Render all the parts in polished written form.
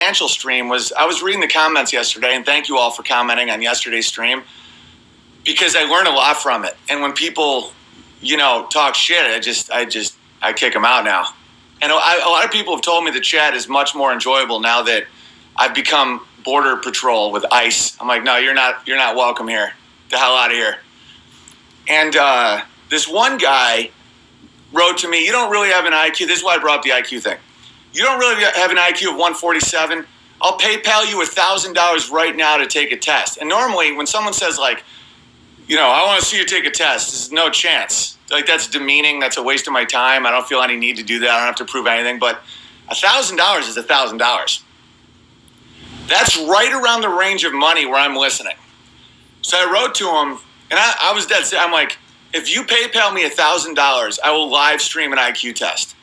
financial stream was I was reading the comments yesterday, and thank you all for commenting on yesterday's stream because I learned a lot from it. And when people, talk shit, I kick them out now. And a lot of people have told me the chat is much more enjoyable now that I've become border patrol with ICE. I'm like, no, you're not welcome here. Get the hell out of here. And this one guy wrote to me, you don't really have an IQ. This is why I brought up the IQ thing. You don't really have an IQ of 147. I'll PayPal you $1,000 right now to take a test. And normally when someone says like, I want to see you take a test, there's no chance. Like that's demeaning. That's a waste of my time. I don't feel any need to do that. I don't have to prove anything. But $1,000 is $1,000. That's right around the range of money where I'm listening. So I wrote to him, and I was dead set. I'm like, if you PayPal me $1,000, I will live stream an IQ test.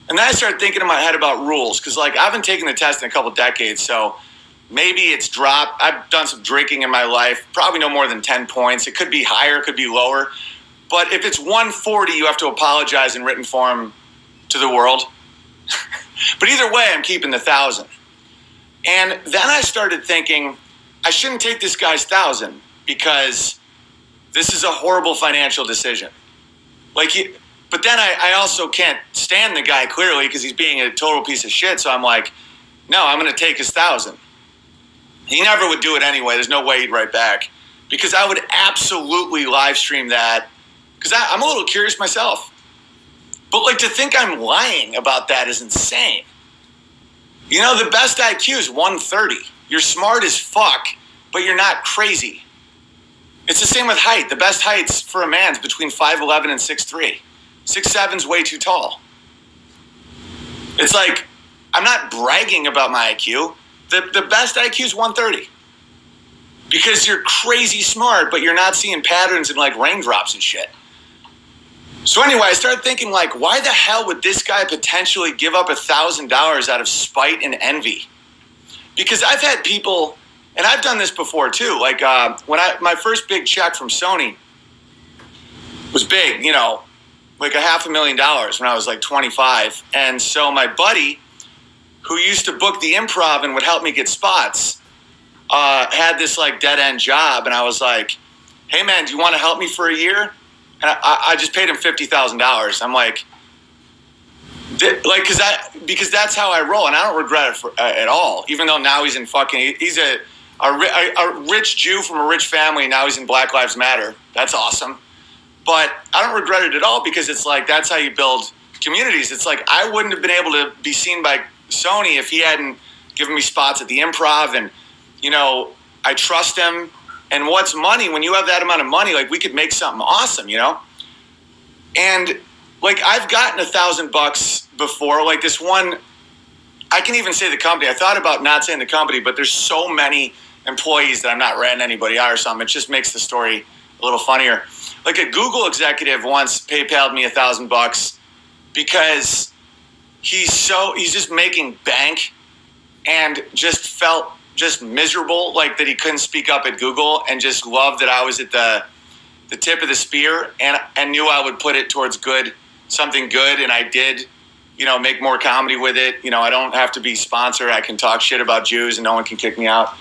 And then I started thinking in my head about rules because, I haven't taken the test in a couple decades, so maybe it's dropped. I've done some drinking in my life, probably no more than 10 points. It could be higher, it could be lower. But if it's 140, you have to apologize in written form to the world. But either way, I'm keeping the 1,000. And then I started thinking, I shouldn't take this guy's 1,000 because this is a horrible financial decision. But then I also can't stand the guy clearly because he's being a total piece of shit. So I'm like, no, I'm going to take his 1,000. He never would do it anyway. There's no way he'd write back because I would absolutely live stream that because I'm a little curious myself. But to think I'm lying about that is insane. The best IQ is 130. You're smart as fuck, but you're not crazy. It's the same with height. The best heights for a man's between 5'11 and 6'3". 6'7's way too tall. It's like, I'm not bragging about my IQ. The best IQ is 130. Because you're crazy smart, but you're not seeing patterns in raindrops and shit. So anyway, I started thinking why the hell would this guy potentially give up $1,000 out of spite and envy? Because I've had people, and I've done this before too. When my first big check from Sony was big, $500,000 when I was 25. And so my buddy, who used to book the Improv and would help me get spots, had this dead end job. And I was like, hey man, do you want to help me for a year? And I just paid him $50,000. I'm like, because that's how I roll, and I don't regret it at all. Even though now he's a rich Jew from a rich family. Now he's in Black Lives Matter. That's awesome. But I don't regret it at all because it's that's how you build communities. It's I wouldn't have been able to be seen by Sony if he hadn't given me spots at the Improv, and I trust him. And what's money? When you have that amount of money, we could make something awesome, And I've gotten $1,000 before. This one, I can even say the company. I thought about not saying the company, but there's so many employees that I'm not ratting anybody out or something. It just makes the story a little funnier. A Google executive once PayPal'd me $1,000 because he's just making bank and just felt just miserable, that he couldn't speak up at Google, and just loved that I was at the tip of the spear and knew I would put it towards something good. And I did, make more comedy with it. I don't have to be sponsored. I can talk shit about Jews and no one can kick me out.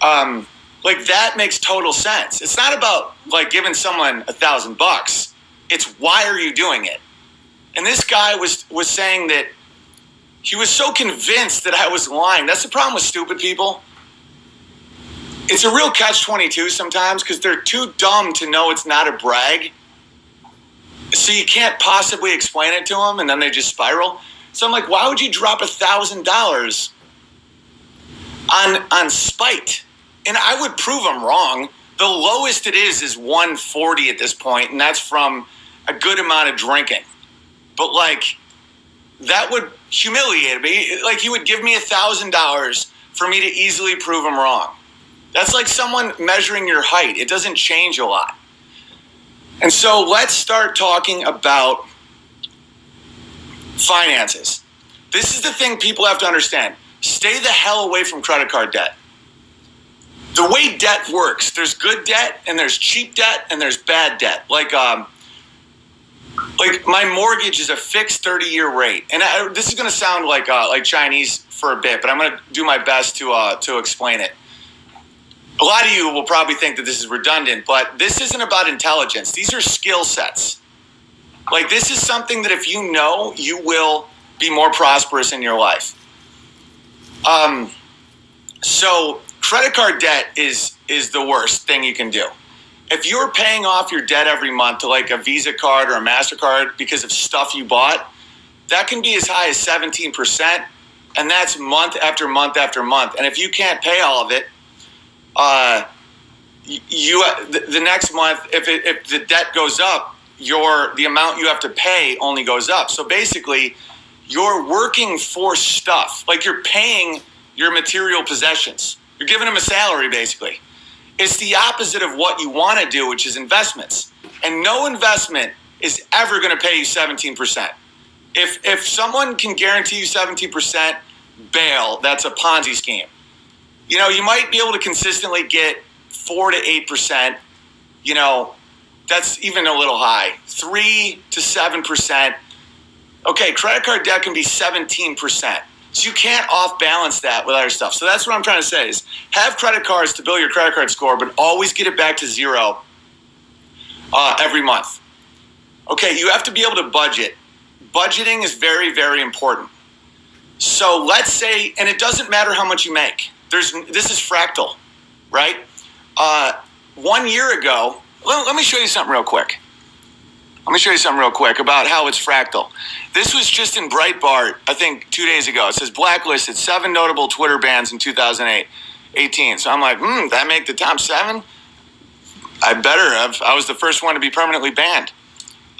That makes total sense. It's not about giving someone $1,000. It's why are you doing it? And this guy was saying that he was so convinced that I was lying. That's the problem with stupid people. It's a real catch-22 sometimes because they're too dumb to know it's not a brag. So you can't possibly explain it to them, and then they just spiral. So I'm like, why would you drop $1,000 on spite? And I would prove them wrong. The lowest it is 140 at this point, and that's from a good amount of drinking. But that would humiliate me. He would give me $1,000 for me to easily prove him wrong. That's like someone measuring your height. It doesn't change a lot. And so let's start talking about finances. This is the thing people have to understand. Stay the hell away from credit card debt. The way debt works, there's good debt and there's cheap debt and there's bad debt. Like my mortgage is a fixed 30-year rate, and this is going to sound like Chinese for a bit, but I'm going to do my best to explain it. A lot of you will probably think that this is redundant, but this isn't about intelligence. These are skill sets. Like this is something that if you know, you will be more prosperous in your life. So credit card debt is the worst thing you can do. If you're paying off your debt every month to like a Visa card or a MasterCard because of stuff you bought, that can be as high as 17%, and that's month after month after month. And if you can't pay all of it, the next month, if the debt goes up, the amount you have to pay only goes up. So basically, you're working for stuff. Like you're paying your material possessions. You're giving them a salary, basically. It's the opposite of what you want to do, which is investments. And no investment is ever going to pay you 17%. If someone can guarantee you 17%, bail. That's a Ponzi scheme. You know, you might be able to consistently get 4 to 8%. You know, that's even a little high. 3 to 7%. Okay, credit card debt can be 17%. So you can't off-balance that with other stuff. So that's what I'm trying to say is have credit cards to build your credit card score, but always get it back to zero every month. Okay, you have to be able to budget. Budgeting is very, very important. So let's say, and it doesn't matter how much you make. This is fractal, right? 1 year ago, let me show you something real quick. Let me show you something real quick about how it's fractal. This was just in Breitbart, I think 2 days ago. It says blacklisted 7 notable Twitter bans in 2018. So I'm like, that make the top 7? I better have. I was the first one to be permanently banned.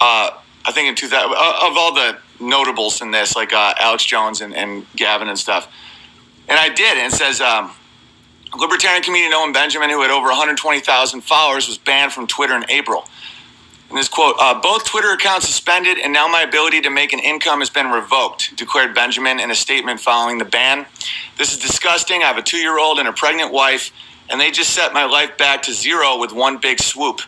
I think in 2000, of all the notables in this, like Alex Jones and Gavin and stuff. And I did. And it says, libertarian comedian Owen Benjamin, who had over 120,000 followers, was banned from Twitter in April. And this quote, both Twitter accounts suspended and now my ability to make an income has been revoked, declared Benjamin in a statement following the ban. This is disgusting. I have a 2-year-old and a pregnant wife, and they just set my life back to zero with one big swoop.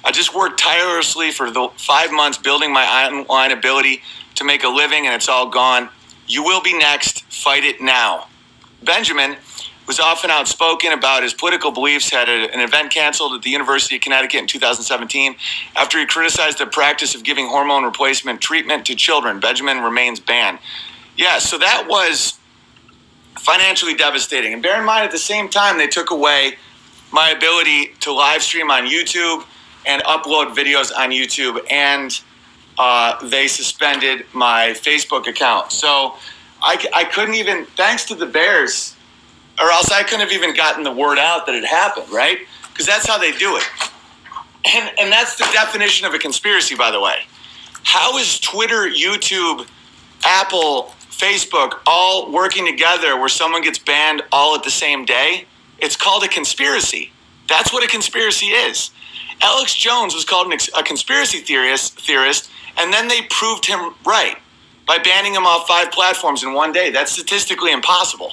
I just worked tirelessly for the 5 months building my online ability to make a living, and it's all gone. You will be next. Fight it now. Benjamin was often outspoken about his political beliefs, had an event canceled at the University of Connecticut in 2017 after he criticized the practice of giving hormone replacement treatment to children. Benjamin remains banned. Yeah, so that was financially devastating. And bear in mind, at the same time, they took away my ability to live stream on YouTube and upload videos on YouTube, and they suspended my Facebook account. So I couldn't even, thanks to the Bears, or else I couldn't have even gotten the word out that it happened, right? Because that's how they do it. And that's the definition of a conspiracy, by the way. How is Twitter, YouTube, Apple, Facebook all working together where someone gets banned all at the same day? It's called a conspiracy. That's what a conspiracy is. Alex Jones was called a conspiracy theorist, and then they proved him right by banning him off 5 platforms in one day. That's statistically impossible.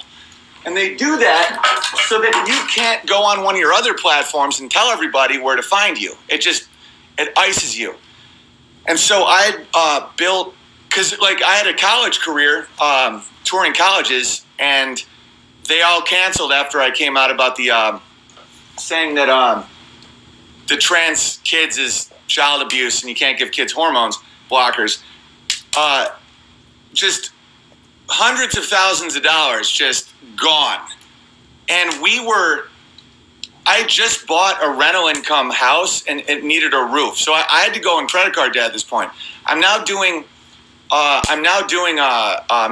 And they do that so that you can't go on one of your other platforms and tell everybody where to find you. It ices you. And so I built, because like I had a college career touring colleges, and they all canceled after I came out about the saying that the trans kids is child abuse and you can't give kids hormones blockers. Just hundreds of thousands of dollars just gone. And I just bought a rental income house and it needed a roof. So I had to go in credit card debt at this point. I'm now doing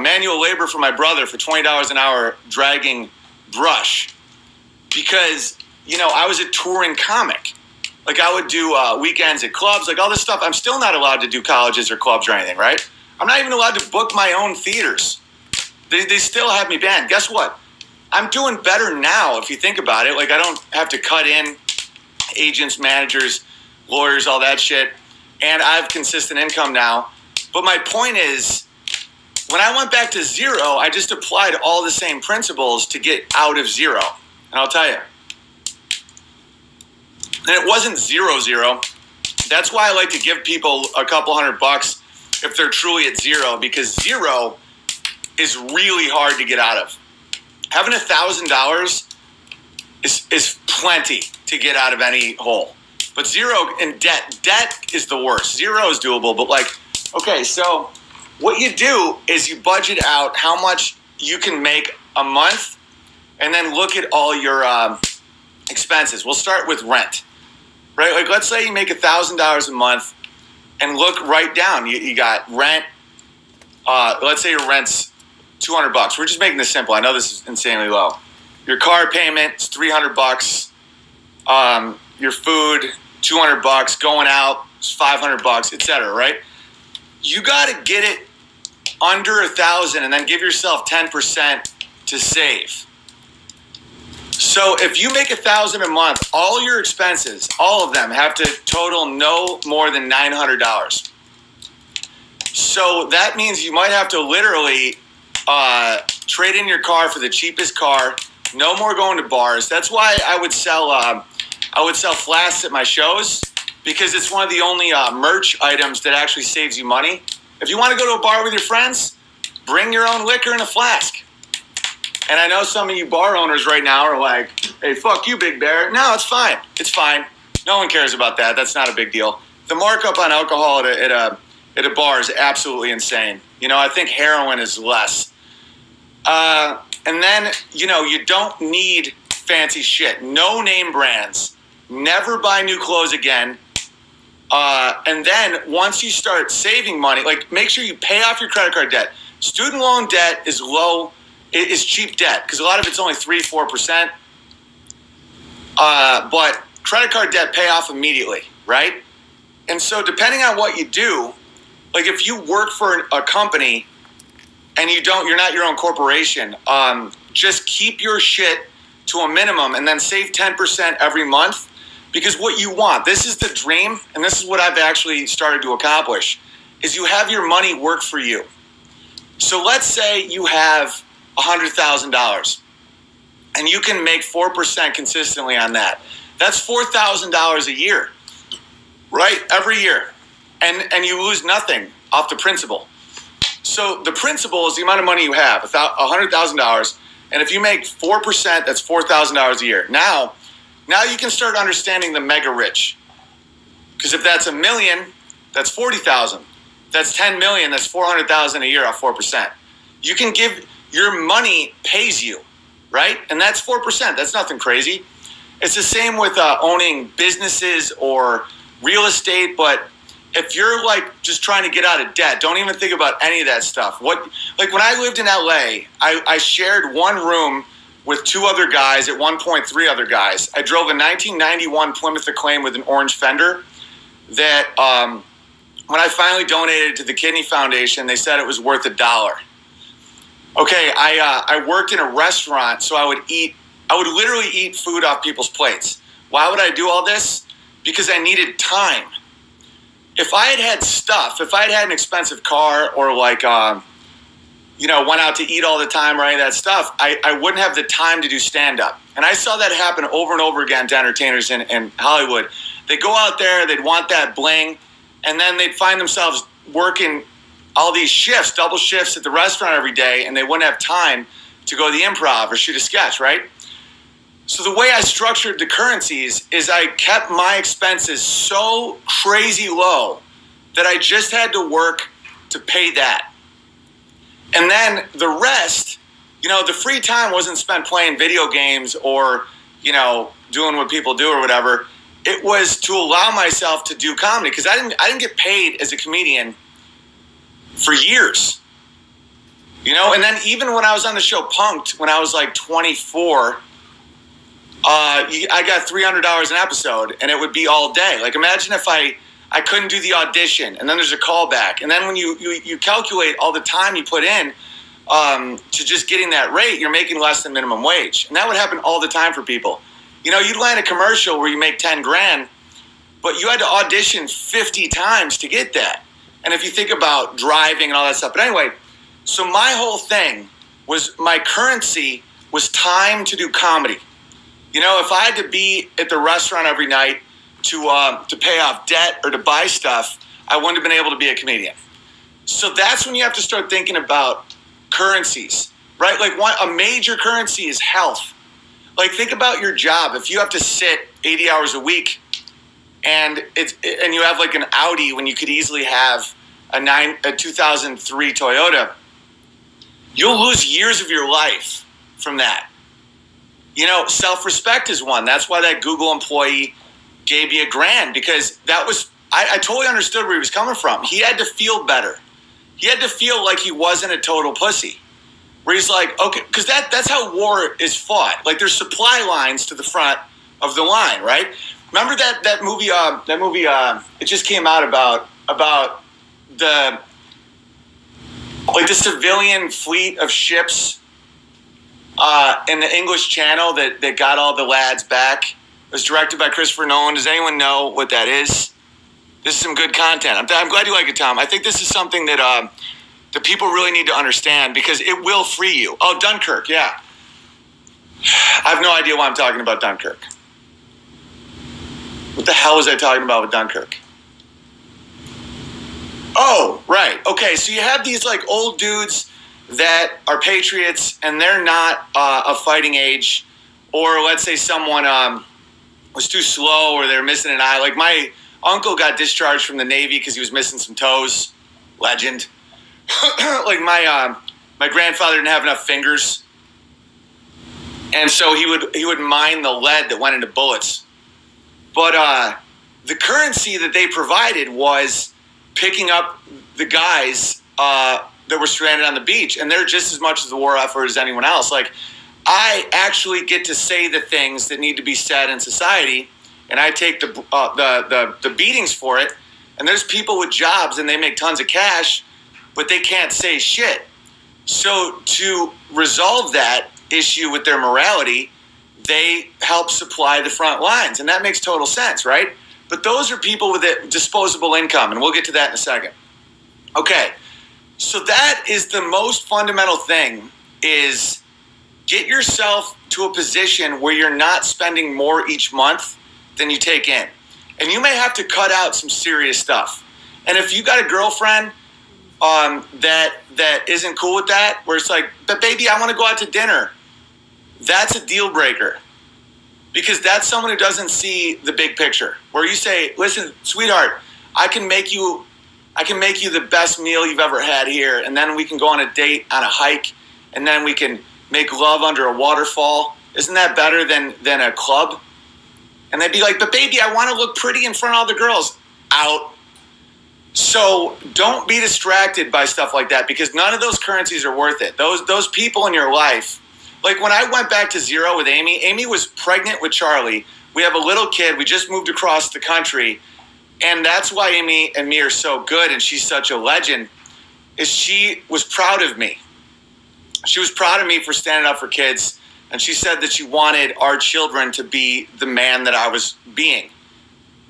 manual labor for my brother for $20 an hour dragging brush because, you know, I was a touring comic. Like I would do weekends at clubs, like all this stuff. I'm still not allowed to do colleges or clubs or anything, right? I'm not even allowed to book my own theaters. They still have me banned. Guess what? I'm doing better now if you think about it. Like I don't have to cut in agents, managers, lawyers, all that shit. And I have consistent income now. But my point is, when I went back to zero, I just applied all the same principles to get out of zero. And I'll tell you. And it wasn't 0-0. That's why I like to give people a couple $100 if they're truly at zero, because zero is really hard to get out of. Having $1,000 is plenty to get out of any hole. But zero in debt is the worst. Zero is doable, but okay, so what you do is you budget out how much you can make a month, and then look at all your expenses. We'll start with rent, right? Like, let's say you make $1,000 a month, and look right down. You got rent. Let's say your rent's $200. We're just making this simple. I know this is insanely low. Your car payment is $300. Your food, $200. Going out is $500, etc. Right? You got to get it under $1,000, and then give yourself 10% to save. So if you make $1,000 a month, all your expenses, all of them, have to total no more than $900. So that means you might have to literally trade in your car for the cheapest car. No more going to bars. That's why I would sell flasks at my shows, because it's one of the only merch items that actually saves you money. If you want to go to a bar with your friends, bring your own liquor in a flask. And I know some of you bar owners right now are like, hey, fuck you, Big Bear. No, it's fine. It's fine. No one cares about that. That's not a big deal. The markup on alcohol at a bar is absolutely insane. I think heroin is less. And then, you don't need fancy shit. No name brands. Never buy new clothes again. And then once you start saving money, make sure you pay off your credit card debt. Student loan debt is low. It is cheap debt because a lot of it's only 3-4%. But credit card debt pay off immediately, right? And so depending on what you do, if you work for a company and you're not your own corporation, just keep your shit to a minimum and then save 10% every month. Because what you want, this is the dream, and this is what I've actually started to accomplish, is you have your money work for you. So let's say you have $100,000, and you can make 4% consistently on that. That's $4,000 a year, right? Every year. And you lose nothing off the principal. So the principal is the amount of money you have, $100,000, and if you make 4%, that's $4,000 a year. Now you can start understanding the mega rich. Because if that's $1 million, that's 40,000. That's 10 million, that's 400,000 a year off 4%. You can give, your money pays you, right? And that's 4%. That's nothing crazy. It's the same with owning businesses or real estate, but if you're just trying to get out of debt, don't even think about any of that stuff. When I lived in LA, I shared one room with two other guys, at one point 3 other guys. I drove a 1991 Plymouth Acclaim with an orange fender that when I finally donated to the Kidney Foundation, they said it was worth $1. Okay, I worked in a restaurant, so I would literally eat food off people's plates. Why would I do all this? Because I needed time. If I had stuff, if I had an expensive car or went out to eat all the time or any of that stuff, I wouldn't have the time to do stand-up. And I saw that happen over and over again to entertainers in Hollywood. They'd go out there, they'd want that bling, and then they'd find themselves working all these shifts, double shifts at the restaurant every day, and they wouldn't have time to go to the improv or shoot a sketch, right? So the way I structured the currencies is I kept my expenses so crazy low that I just had to work to pay that. And then the rest, the free time wasn't spent playing video games or, doing what people do or whatever. It was to allow myself to do comedy because I didn't get paid as a comedian for years. And then even when I was on the show Punked, when I was 24, I got $300 an episode, and it would be all day. Imagine if I couldn't do the audition, and then there's a callback, and then when you calculate all the time you put in to just getting that rate, you're making less than minimum wage, and that would happen all the time for people. You'd land a commercial where you make 10 grand, but you had to audition 50 times to get that. And if you think about driving and all that stuff, but anyway, so my whole thing was my currency was time to do comedy. If I had to be at the restaurant every night to pay off debt or to buy stuff, I wouldn't have been able to be a comedian. So that's when you have to start thinking about currencies, right? Like a major currency is health. Like think about your job. If you have to sit 80 hours a week and you have like an Audi when you could easily have a 2003 Toyota, you'll lose years of your life from that. You know, self-respect is one. That's why that Google employee gave you $1,000, because that was, I totally understood where he was coming from. He had to feel better. He had to feel like he wasn't a total pussy. Where he's like, okay, because that's how war is fought. Like there's supply lines to the front of the line, right? Remember that movie? It just came out about the civilian fleet of ships in the English Channel that got all the lads back. It was directed by Christopher Nolan. Does anyone know what that is? This is some good content. I'm glad you like it, Tom. I think this is something that the people really need to understand, because it will free you. Oh, Dunkirk, yeah. I have no idea why I'm talking about Dunkirk. What the hell was I talking about with Dunkirk? Oh, right. Okay, so you have these like old dudes that are patriots and they're not of fighting age, or let's say someone was too slow or they're missing an eye. Like my uncle got discharged from the Navy because he was missing some toes. Legend. Like my grandfather didn't have enough fingers, and so he would mine the lead that went into bullets. But the currency that they provided was picking up the guys that were stranded on the beach, and they're just as much as the war effort as anyone else. Like I actually get to say the things that need to be said in society, and I take the beatings for it. And there's people with jobs and they make tons of cash, but they can't say shit. So to resolve that issue with their morality, they help supply the front lines. And that makes total sense, right? But those are people with a disposable income, and we'll get to that in a second. Okay, so that is the most fundamental thing, is get yourself to a position where you're not spending more each month than you take in. And you may have to cut out some serious stuff. And if you got a girlfriend that isn't cool with that, where it's like, but baby, I want to go out to dinner, that's a deal breaker. Because that's someone who doesn't see the big picture. Where you say, listen, sweetheart, I can make you the best meal you've ever had here, and then we can go on a date, on a hike, and then we can make love under a waterfall. Isn't that better than a club? And they'd be like, but baby, I want to look pretty in front of all the girls. Out. So don't be distracted by stuff like that, because none of those currencies are worth it. Those people in your life, like when I went back to zero with Amy was pregnant with Charlie. We have a little kid. We just moved across the country. And that's why Amy and me are so good, and she's such a legend, is she was proud of me. She was proud of me for standing up for kids. And she said that she wanted our children to be the man that I was being.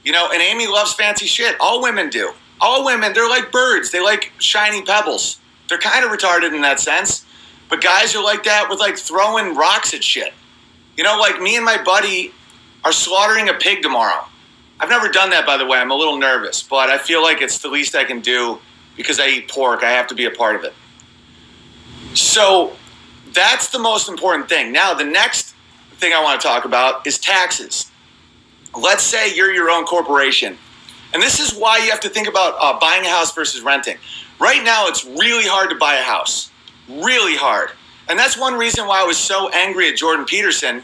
You know, and Amy loves fancy shit. All women do. All women, they're like birds. They like shiny pebbles. They're kind of retarded in that sense. But guys are like that with like throwing rocks at shit. You know, like me and my buddy are slaughtering a pig tomorrow. I've never done that, by the way. I'm a little nervous, but I feel like it's the least I can do because I eat pork. I have to be a part of it. So that's the most important thing. Now, the next thing I want to talk about is taxes. Let's say you're your own corporation. And this is why you have to think about buying a house versus renting. Right now, it's really hard to buy a house. Really hard. And that's one reason why I was so angry at Jordan Peterson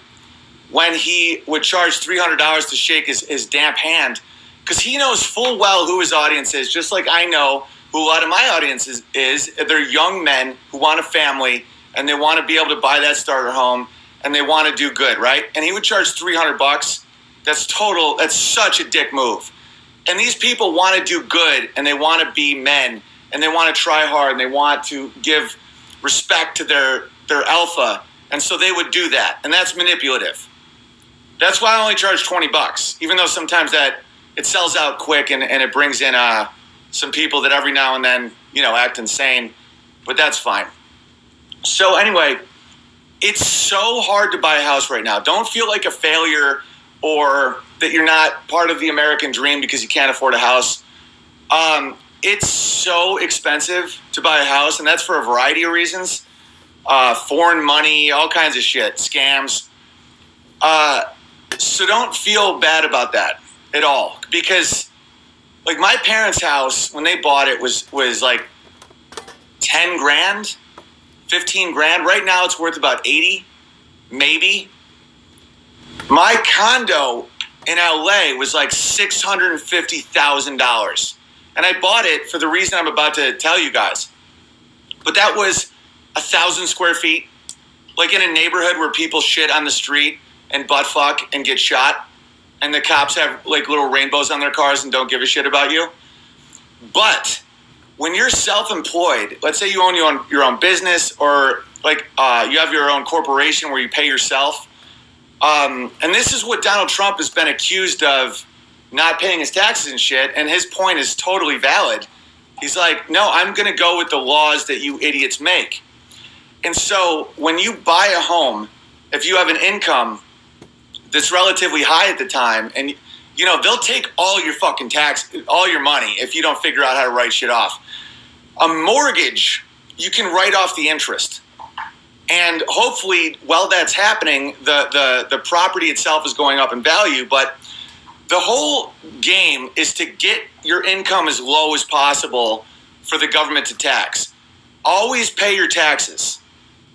when he would charge $300 to shake his damp hand, because he knows full well who his audience is, just like I know who a lot of my audience is. They're young men who want a family, and they want to be able to buy that starter home, and they want to do good, right? And he would charge $300. That's such a dick move. And these people want to do good, and they want to be men, and they want to try hard, and they want to give respect to their alpha, and so they would do that, and that's manipulative. That's why I only charge $20, even though sometimes that it sells out quick, and it brings in some people that every now and then, you know, act insane, but that's fine. So anyway, it's so hard to buy a house right now. Don't feel like a failure or that you're not part of the American dream because you can't afford a house. It's so expensive to buy a house, and that's for a variety of reasons. Foreign money, all kinds of shit, scams. So don't feel bad about that at all, because like my parents' house, when they bought it, was like 10 grand, 15 grand. Right now it's worth about 80, maybe. My condo in LA was like $650,000. And I bought it for the reason I'm about to tell you guys. But that was 1,000 square feet, like in a neighborhood where people shit on the street and butt fuck and get shot. And the cops have like little rainbows on their cars and don't give a shit about you. But when you're self-employed, let's say you own your own business, or like you have your own corporation where you pay yourself. And this is what Donald Trump has been accused of, not paying his taxes and shit. And his point is totally valid. He's like, no, I'm going to go with the laws that you idiots make. And so when you buy a home, if you have an income that's relatively high at the time, and you know, they'll take all your fucking all your money if you don't figure out how to write shit off. A mortgage, you can write off the interest. And hopefully, while that's happening, the property itself is going up in value. But the whole game is to get your income as low as possible for the government to tax. Always pay your taxes.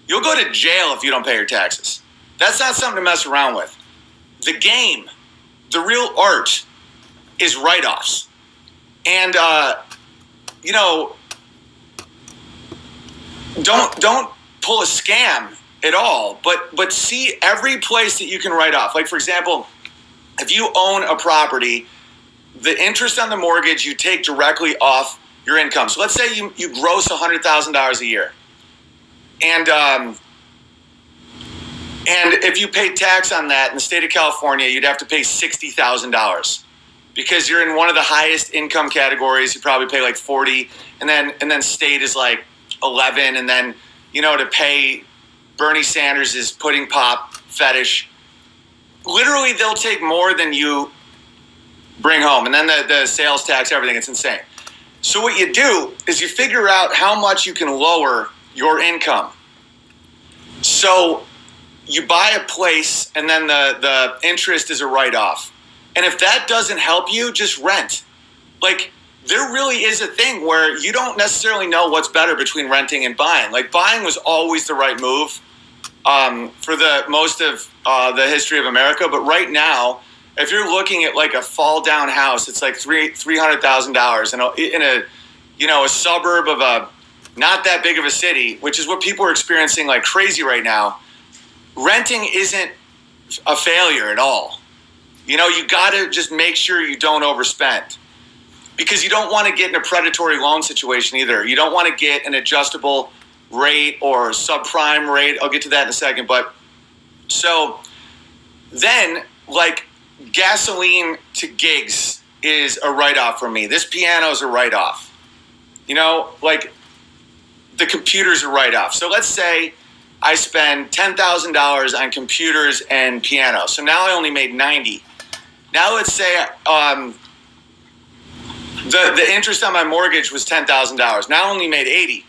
You'll go to jail if you don't pay your taxes. That's not something to mess around with. The game, the real art, is write-offs. And, you know, don't pull a scam at all, but see every place that you can write off. Like, for example, if you own a property, the interest on the mortgage you take directly off your income. So let's say you gross $100,000 a year. And if you pay tax on that in the state of California, you'd have to pay $60,000 because you're in one of the highest income categories. You probably pay like 40, and then state is like 11, and then, you know, to pay Bernie Sanders' pudding pop fetish, literally they'll take more than you bring home, and then the sales tax, everything. It's insane. So what you do is you figure out how much you can lower your income. So you buy a place, and then the interest is a write-off. And if that doesn't help you, just rent. Like, there really is a thing where you don't necessarily know what's better between renting and buying. Like, buying was always the right move for the most of the history of America. But right now, if you're looking at like a fall-down house, it's like $300,000 in a suburb of a not that big of a city, which is what people are experiencing like crazy right now. Renting isn't a failure at all. You know, you got to just make sure you don't overspend, because you don't want to get in a predatory loan situation either. You don't want to get an adjustable rate or subprime rate. I'll get to that in a second. But so then, like, gasoline to gigs is a write-off for me. This piano is a write-off. You know, like, the computer's a write-off. So let's say I spend $10,000 on computers and piano. So now I only made $90,000. Now let's say the interest on my mortgage was $10,000. Now I only made $80,000.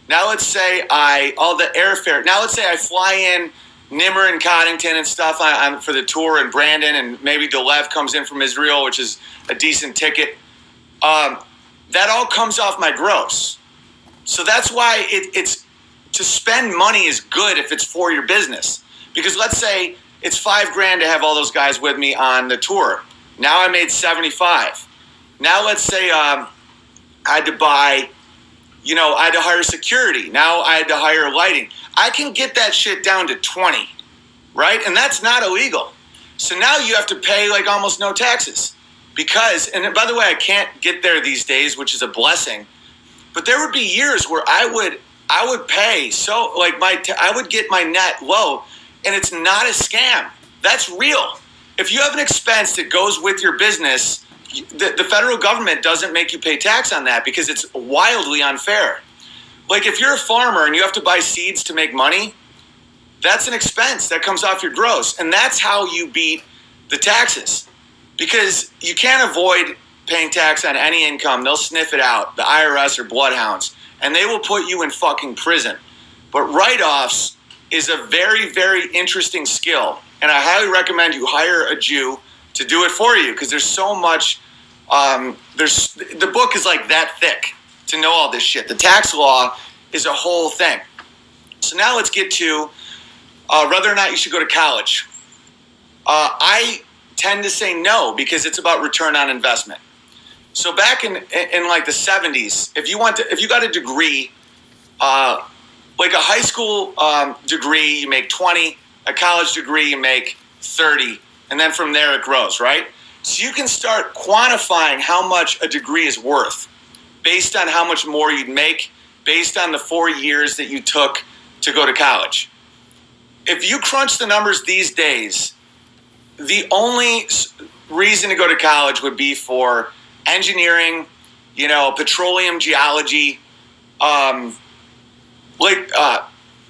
Now let's say all the airfare. Now let's say I fly in Nimmer and Coddington and stuff for the tour, and Brandon, and maybe Delev comes in from Israel, which is a decent ticket. That all comes off my gross. So that's why it's to spend money is good if it's for your business. Because let's say it's $5,000 to have all those guys with me on the tour. Now I made $75,000. Now let's say I had to buy, I had to hire security. Now I had to hire lighting. I can get that shit down to $20,000, right? And that's not illegal. So now you have to pay like almost no taxes. Because, and by the way, I can't get there these days, which is a blessing. But there would be years where I would pay so like I would get my net low, and it's not a scam. That's real. If you have an expense that goes with your business, the federal government doesn't make you pay tax on that because it's wildly unfair. Like if you're a farmer and you have to buy seeds to make money, that's an expense that comes off your gross, and that's how you beat the taxes. because you can't avoid paying tax on any income. They'll sniff it out, the IRS or bloodhounds, and they will put you in fucking prison. But write-offs is a very, very interesting skill, and I highly recommend you hire a Jew to do it for you, because there's so much. The book is like that thick to know all this shit. The tax law is a whole thing. So now let's get to whether or not you should go to college. I tend to say no, because it's about return on investment. So back in like the 70s, if you got a degree, like a high school degree, you make 20, a college degree, you make 30, and then from there it grows, right? So you can start quantifying how much a degree is worth based on how much more you'd make, based on the 4 years that you took to go to college. If you crunch the numbers these days, the only reason to go to college would be for engineering, petroleum geology,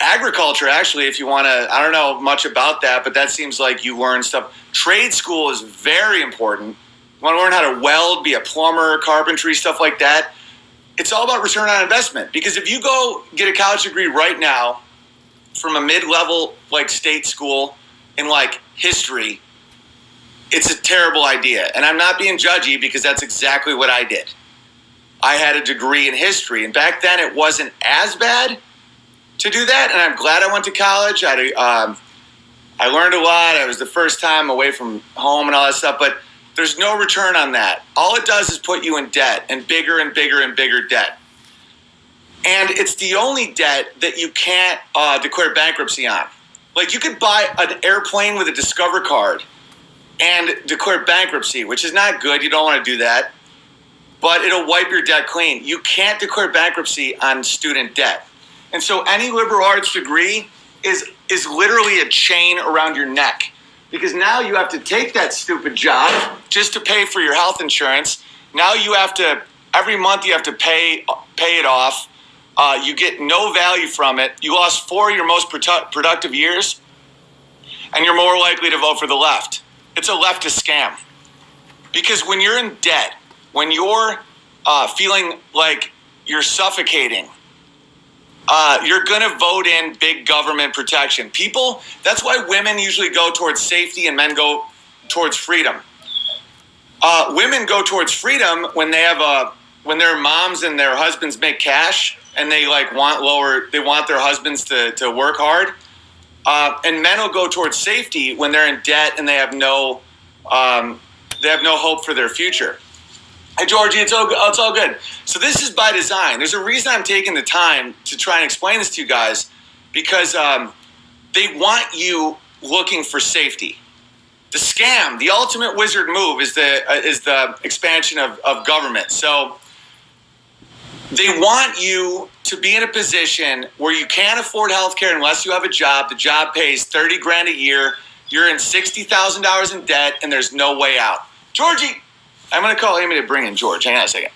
agriculture, actually, if you want to. I don't know much about that, but that seems like you learn stuff. Trade school is very important. You want to learn how to weld, be a plumber, carpentry, stuff like that. It's all about return on investment, because if you go get a college degree right now from a mid-level like state school in like history, it's a terrible idea. And I'm not being judgy, because that's exactly what I did. I had a degree in history, and back then it wasn't as bad to do that, and I'm glad I went to college. I learned a lot. It was the first time away from home and all that stuff, but there's no return on that. All it does is put you in debt, and bigger and bigger and bigger debt. And it's the only debt that you can't declare bankruptcy on. Like, you could buy an airplane with a Discover card and declare bankruptcy, which is not good. You don't want to do that. But it'll wipe your debt clean. You can't declare bankruptcy on student debt. And so any liberal arts degree is literally a chain around your neck, because now you have to take that stupid job just to pay for your health insurance. Now you have to, every month you have to pay it off. You get no value from it. You lost 4 of your most productive years, and you're more likely to vote for the left. It's a leftist scam. Because when you're in debt, when you're feeling like you're suffocating, you're going to vote in big government protection. People, that's why women usually go towards safety and men go towards freedom. Women go towards freedom when when their moms and their husbands make cash, and they want their husbands to work hard. And men will go towards safety when they're in debt and they have no hope for their future. Hey, Georgie, it's all good. So this is by design. There's a reason I'm taking the time to try and explain this to you guys, because they want you looking for safety. The scam, the ultimate wizard move, is the expansion of government. So they want you to be in a position where you can't afford healthcare unless you have a job. The job pays $30,000 a year. You're in $60,000 in debt, and there's no way out. Georgie, I'm going to call Amy to bring in George. Hang on a second.